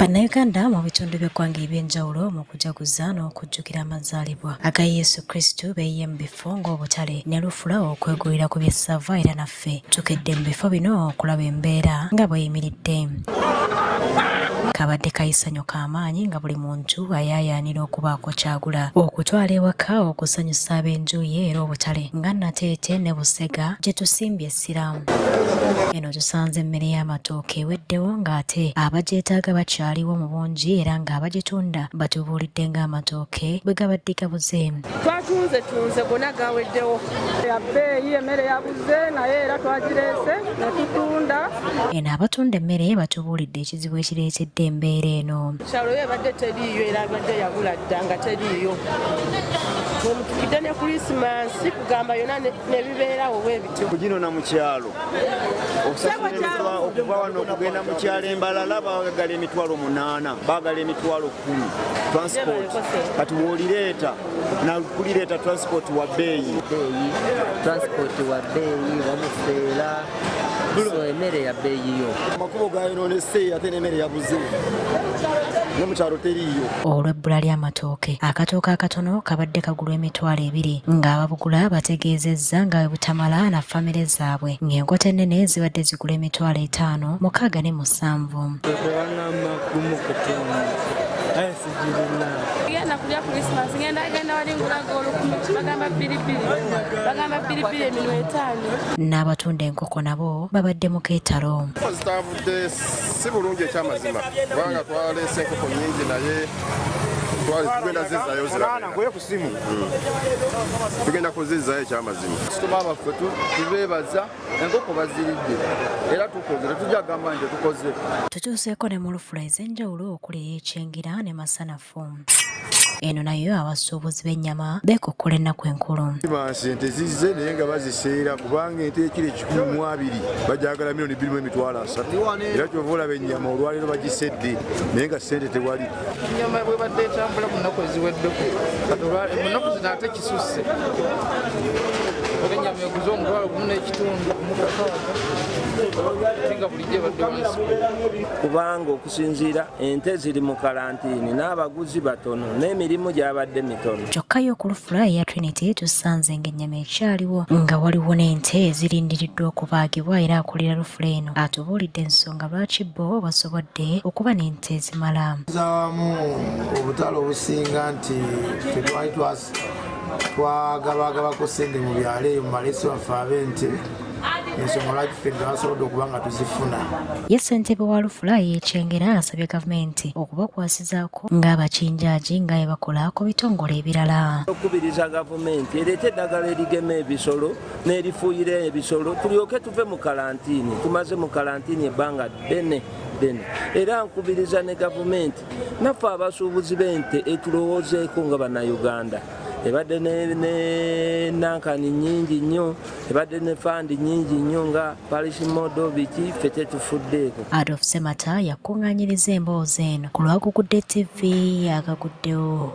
Bannayuganda mu bitundu by'eggwanga eby'enjawulo mu kujaguza n'okujjukira amazaalibwa aga Yesu Kristo beeyiye mu bifo ng'obutale ne lufula okwegulira ku by'essava era naffe tukedde mu bifo bino okulaba embeera nga bw'eyimiridde. Kabadde kayisanyo k'amaanyi nga buli muntu ayaayaanira okubaako kyagula okutwala ewaka okusanyusa ab'enjuuyi era obutale nga Nateete ne Busega gye tusimbye essira. Eno tusanze emmere y'amatooke eweddewo ng'ate abagyetaaga bakyaliwo mu bungi era ng'abagitunda batubuulidde ng'amatooke bwe gabadde gabuze. Twatunze gonna gaweddewo. Ya bbeeyi emmere yabuze naye era twagireese ne tutunda. Eno abatunda emmere batubuulidde ekizibu ekireetedde embeera eno. Kyalo ebadde teriiyo era abadde yabula dda nga teriiyo. Bwemutukidde ne Kulisimasi kugamba yonna nebibeerawo bwebityo. Kugino mu kyalo okuva wano okugenda mu kyalo embalala baagala emitwalo 8 baagala emitwalo 10 transport kati wolireeta nakulireeta transport wa bbeeyi bamufeera so emmere ya bbeeyi yo amakubo gayonoonese ate n'emmere yabuze ne mu kyalo teriiyo. Olw'ebbula ly'amatooke akatooke akatono kabadde kagulwa emitwalo 2 ng'ababugula bategeezezza nga bwe butamala na famire zaabwe ng'enkota ennene zibadde zigula emitwalo 5, 67. Ngenda kulya Christmas ngenda wali ngulaga olukumi bagamba pilipili eminwe 5. N'abatunda enkoko nabo babadde mu keetalo. Zitavudde si bulungi ekyamazima kubanga twaleese enkoko nnyingi naye tugenda zizzayo tugenda kuzizzayo ekyamazima. Kasitoma baffe tubeebaza enkoko baziridde era tukoze tetujagamba nti tukoze. Tutuuseeko ne mu lufula ez'enjawulo okuli ey'ekyengira ne masanafu. Eno nayo abasuubuzi b'ennyama beekokkola ennaku enkulu. Ente zizze naye nga baziseera kubanga ente ekiri 120 bajagala milioni 2.3 era kyova olaba ennyama olwaliro bagisedde naye nga ssente tewali. Ennyama bwebadde etambula mu nnaku eziweddeko mu nnaku zino ate kisusse ennyama eguze omutwalo 1.5 nga bulijjo ebadde wansi kubanga okusinziira ente ziri mu kalantiini n'abaguzi batono n'emirimu gyabadde mitono. Kyokka yo ku lufula eya Trinity tusanze ng'ennyama ekyaliwo nga waliwo n'ente ezirindiriddwa okubaagibwa era akulira lufula eno atubuulidde ensonga lwaki bo basobodde okuba n'ente ezimala. Zawamu obutale obusinga nti ffe twali twagabagabako ssente mu byalo eyo mu malesi waffe ab'ente ensonga lwaki ffe tebasobodde okuba nga tuzifuna. Ye ssentebe wa lufula y'ekyengera asabye gavumenti okubakwasizaako ng'abakinjaaji nga bwe bakola ku bitongole ebirala. Okubiriza gavumenti ereete eddagala erigema ebisolo n'erifuuyira ebisolo tulyoke tuve mu kalantiini. Tumaze mu kalantiini ebbanga ddene era nkubiriza ne gavumenti naffe abasuubuzi b'ente etulowoozeeko nga Bannayuganda. Ebadde ne nankani nnyingi nnyo ebadde ne fandi nnyingi nnyo nga parish modo biki ffe tetufuddeeko. Adolf Semata yakungaanyiriza emboozi eno ku lwagugudde TV agaguddewo.